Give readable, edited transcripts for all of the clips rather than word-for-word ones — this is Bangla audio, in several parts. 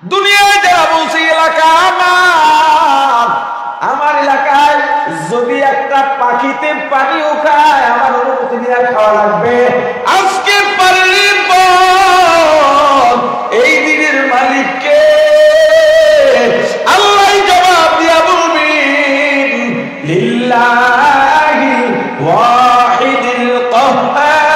দুনিয়ায় যারা বলছে এলাকা আমার, আমার এলাকায় যদি একটা পাখিতে পানিও খায় আমার অনুমতি নিয়ে খাওয়া লাগবে। আজকে পানির পর এই দিনের মালিককে আল্লাহ জবাব দিয়া বলবেন লিল্লাহি ওয়াহিদিল কাহ্হার।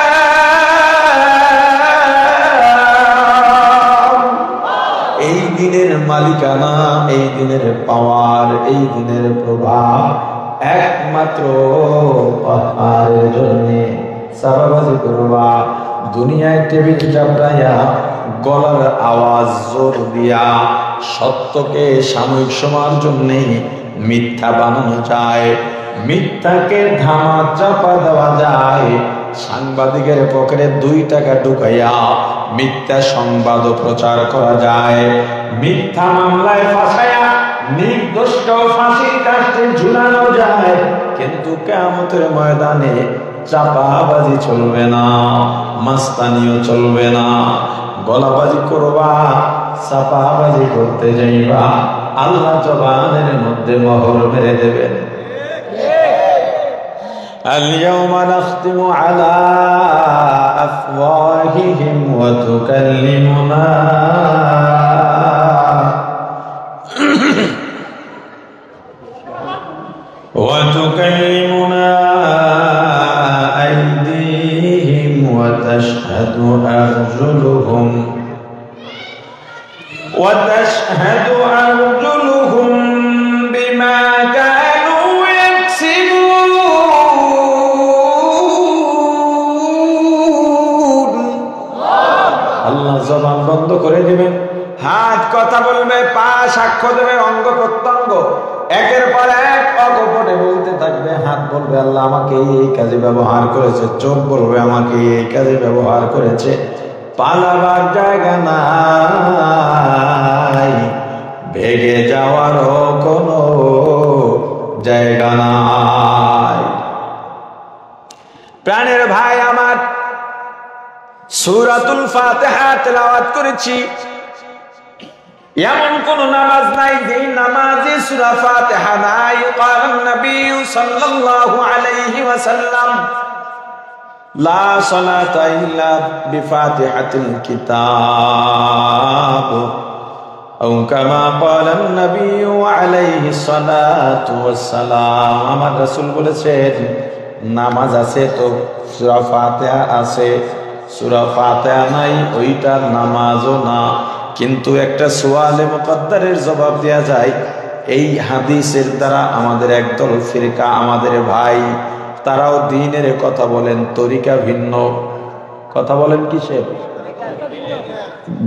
এই দিনের মালিকানা, এই দিনের পাওয়ার, এই দিনের প্রভাব একমাত্র আল্লাহর জন্য। সাবাবাজি করবা, দুনিয়ায় টেবিল চাপড়াইয়া গলার আওয়াজ জোর দিয়া সত্যকে সাময়িক সময়ের জন্য মিথ্যা বানানো যায়, মিথ্যাকে ধামা চাপা দেওয়া যায়, সাংবাদিকের পকেটে 2 টাকা ঢুকাইয়া মিথ্যা সংবাদ প্রচার করা যায়, মিথ্যা মামলায় ফাঁসাইয়া নির্দোষ ফাঁসির কাস্টে ঝুলানো যায়। কিন্তু কিয়ামতের ময়দানে চাপাবাজি চলবে না, মাস্তানিও চলবে না। গলাবাজি করবা, চাপাবাজি করতে যাইবা, আল্লাহ জবানের মধ্যে মোহর মেরে দেবেন। اليوم نختم على أفواههم وتكلمنا أيديهم وتشهد أرجلهم بما كانوا يكسبون। আল্লাহ জবান বন্ধ করে দিবেন, হাত কথা বলবে, পা সাক্ষ্য দেবে, অঙ্গ প্রত্যঙ্গ একের পর এক অকপটে বলতে থাকবে। হাত বলবে আল্লাহ আমাকে এই কাজে ব্যবহার করেছে, চোখ বলবে আমাকে এই কাজে ব্যবহার করেছে। পালাবার জায়গা নাই, ভেগে যাওয়ারও কোনো জায়গা নাই। প্রাণের ভাই আমার, সূরাতুল ফাতিহা তেলাওয়াত করেছি। এমন কোন নামাজ নাই যেই নামাজে সূরা ফাতিহা নাই। ক্বালান নবী সাল্লাল্লাহু আলাইহি ওয়াসাল্লাম লা সালাতা ইল্লা বিফাতিহাতিল কিতাব আও কামা ক্বালান নবী আলাইহি সালাতু ওয়াসসালাম। আমার রাসূল বলেছেন নামাজ আছে তো সূরা ফাতিহা আছে, সূরা ফাতিহা নাই ওইটার নামাজও না। কিন্তু একটা সুয়ালে মুকদ্দারের জবাব দেয়া যায়। এই হাদিসের দ্বারা আমাদের একদল ফিরকা, আমাদের ভাই, তারাও দ্বীনের কথা বলেন, তরিকা ভিন্ন। কথা বলেন কিসের?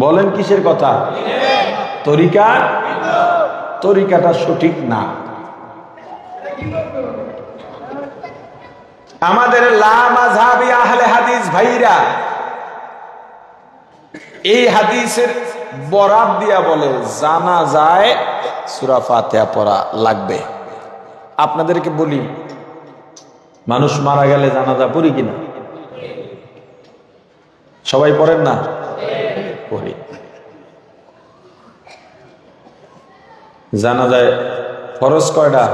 বলেন কিসের কথা? তরিকা, তরিকাটা সঠিক না। আমাদের লা মাযহাবি আহলে হাদিস ভাইরা এই হাদিসের বরাত দিয়া বলে জানাজায় সূরা ফাতিহা পড়া লাগবে। আপনাদেরকে বলি, মানুষ মারা গেলে জানাজা পড়ি কিনা? সবাই পড়েন না? পড়ি। জানাজায় ফরজ কয়টা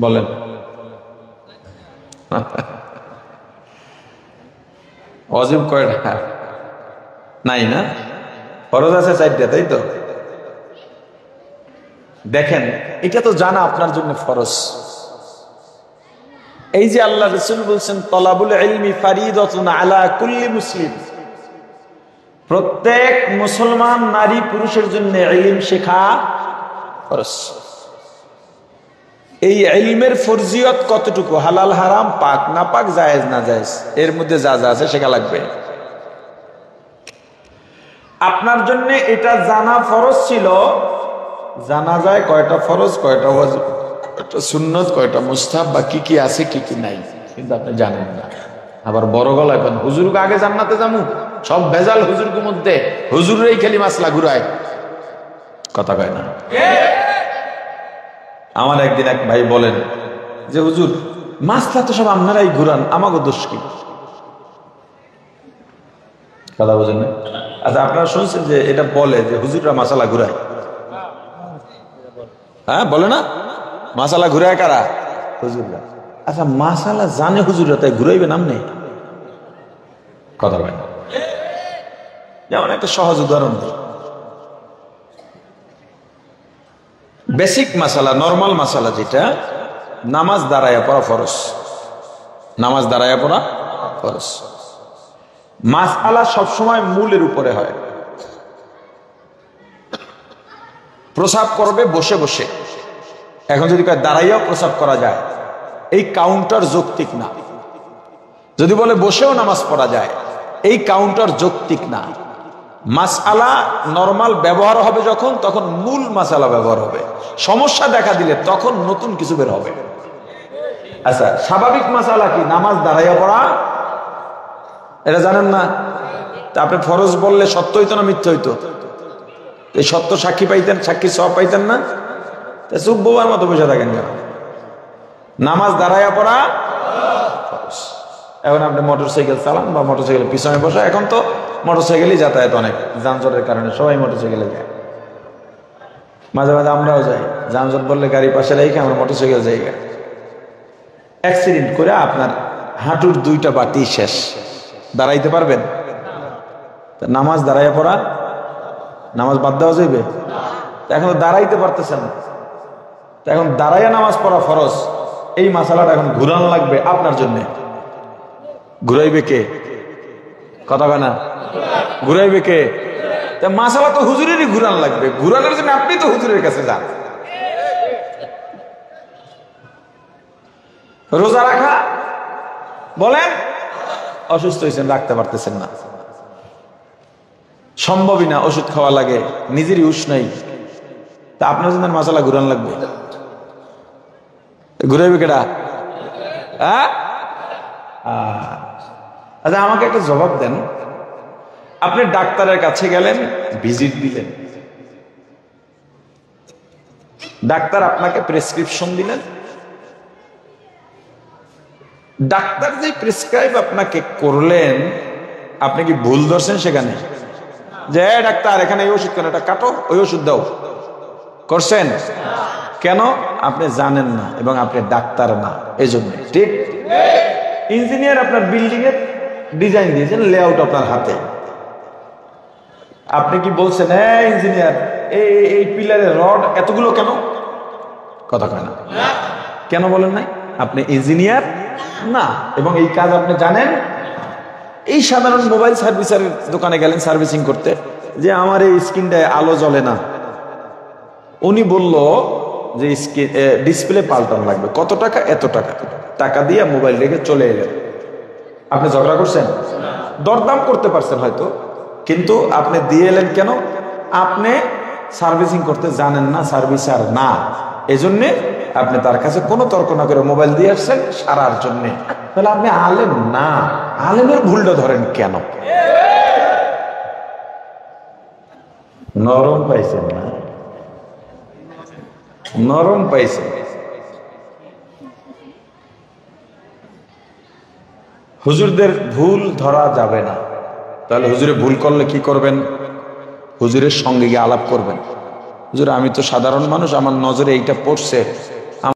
বলেন? ওয়াজিব কয়টা? নাই না? ফরজ আছে 4টা, তাই তো? দেখেন, এটা তো জানা আপনার জন্য ফরজ। এই যে আল্লাহ রাসূল বলছেন তলাবুল ইলমি ফারিদাতুন আলা কুল্লি মুসলিম, প্রত্যেক মুসলমান নারী পুরুষের জন্য ইলম শেখা ফরজ। এই ইলমের ফরজিয়ত কতটুকু? হালাল হারাম, পাক না পাক, জায়েজ না জায়েজ, এর মধ্যে যা যা আছে শেখা লাগবে। আপনার জন্য এটা জানা ফরজ ছিল। জানা যায় কয়টা ফরজ, কয়টা ওয়াজিব, কয়টা সুন্নত, কয়টা মুস্তাহাব, বা কি কি আছে কি কি নাই, কিন্তু আপনি জানেন না। আবার বড় গলায় কোন হুজুরকে আগে জান্নাতে যামু, সব ভেজাল হুজুরকে মধ্যে, হুজুরেই খালি মাসলা ঘুরায়, কথা কয় না। আমার একদিন এক ভাই বলেন যে হুজুর মাসলা তো সব আপনারাই ঘুরান, আমাকে দোষ কি? কথা বোঝেন না? আচ্ছা, আপনারা শুনছেন যে এটা বলে যে হুজুররা মাসালা ঘুরায়? হ্যাঁ, বলে না? মাসালা ঘুরায় কারা? হুজুররা। আচ্ছা, মাসালা জানে হুজুররা, তাই ঘুরাইবে নামনে? কথা বলে না। যেমন একটা সহজ উদাহরণ দিই। বেসিক মাসালা, নর্মাল মাসালা যেটা, নামাজ দাঁড়ায়া পড়া ফরজ। নামাজ দাঁড়ায়া পড়া ফরজ। মাসআলা সবসময় মূলের উপরে হয়। প্রসাব করবে বসে বসে, এখন যদি দাঁড়াইয়াও প্রসাব করা যায়, এই কাউন্টার যৌক্তিক না। যদি বলে বসেও নামাজ পড়া যায়, এই কাউন্টার যৌক্তিক না। মাসআলা নরমাল ব্যবহার হবে যখন, তখন মূল মাসআলা ব্যবহার হবে। সমস্যা দেখা দিলে তখন নতুন কিছু বের হবে। আচ্ছা, স্বাভাবিক মাসআলা কি? নামাজ দাঁড়াইয়া পড়া, এটা জানেন না? তা আপনি ফরজ বললে সত্য হইতো না মিথ্যা হইতো? এই সত্য সাক্ষী পাইতেন, সাক্ষী সব পাইতেন না? তা চুপ বোবার মতো বসে থাকেন কেন? নামাজ দাঁড়াইয়া পড়া ফরজ। এখন আপনি মোটরসাইকেল চালান বা মোটরসাইকেলের পিছনে বসে, এখন তো মোটরসাইকেলই যাতায়াত, অনেক যানজটের কারণে সবাই মোটরসাইকেলে যায়। মাঝে মাঝে আমরাও যাই, যানজট বললে গাড়ি পাশে রেখে আমরা মোটরসাইকেল যাই। অ্যাক্সিডেন্ট করে আপনার হাঁটুর 2টা বাটি শেষ, দাঁড়াইতে পারবেন? নামাজ দাঁড়াইয়া পড়া, নামাজ বাদ দেওয়া যাইবে? এখন দাঁড়াইতে পারতেছেন না, এখন দাঁড়াইয়া নামাজ পড়া ফরজ। এই মাসালাটা এখন ঘুরান লাগবে আপনার জন্য। ঘুরাইবে কে? কথা বলে না? ঘুরাইবে কে? মাসালা তো হুজুরেরই ঘুরান লাগবে। ঘুরানোর জন্য আপনি তো হুজুরের কাছে যান। রোজা রাখা, বলেন অসুস্থ হয়েছেন, রাখতে পারতেছেন না, সম্ভবই না, ওষুধ খাওয়া লাগে, নিজেরই হুঁশ নাই, তা আপনার জন্য মাসালা ঘুরান লাগবে। ঘুরাইবে কেডা? হ্যাঁ? আচ্ছা, আমাকে একটা জবাব দেন। আপনি ডাক্তারের কাছে গেলেন, ভিজিট দিলেন, ডাক্তার আপনাকে প্রেসক্রিপশন দিলেন। ডাক্তার যে প্রেসক্রাইব আপনাকে করলেন, আপনি কি ভুল ধরছেন সেখানে? যে ডাক্তার এখানে এই ওষুধ কেন, এটা কাটো, ওই ওষুধ দাও, করছেন? কেন? আপনি জানেন না এবং আপনি ডাক্তার না, এই জন্য। ঠিক? ইঞ্জিনিয়ার আপনার বিল্ডিং এর ডিজাইন দিয়েছেন, লেআউট আপনার হাতে, আপনি কি বলছেন ইঞ্জিনিয়ার এই পিলারের রড এতগুলো কেন? কথা কয় না। কেন বলেন নাই? আপনি ইঞ্জিনিয়ার না এবং এই কাজ আপনি জানেন। এই সাধারণ মোবাইল সার্ভিসের দোকানে গেলেন সার্ভিসিং করতে, যে আমার এই স্ক্রিনটায় আলো জ্বলে না, উনি বলল যে ডিসপ্লে পাল্টানো লাগবে, কত টাকা? এত টাকা। টাকা দিয়ে মোবাইল রেখে চলে এলেন। আপনি ঝগড়া করছেন? দরদাম করতে পারছেন হয়তো, কিন্তু আপনি দিয়ে এলেন কেন? আপনি সার্ভিসিং করতে জানেন না, সার্ভিসার না, এজন্যে আপনি তার কাছে কোনো তর্ক না করে মোবাইল দিয়ে আসছেন সারার জন্যে। তাহলে আপনি আলেম না, আলেমের ভুলটা ধরেন কেন? নরম পাইছেন না? নরম পাইছেন। হুজুরদের ভুল ধরা যাবে না। তাহলে হুজুরে ভুল করলে কি করবেন? হুজুরের সঙ্গে গিয়ে আলাপ করবেন। হুজুর, আমি তো সাধারণ মানুষ, আমার নজরে এইটা পড়ছে,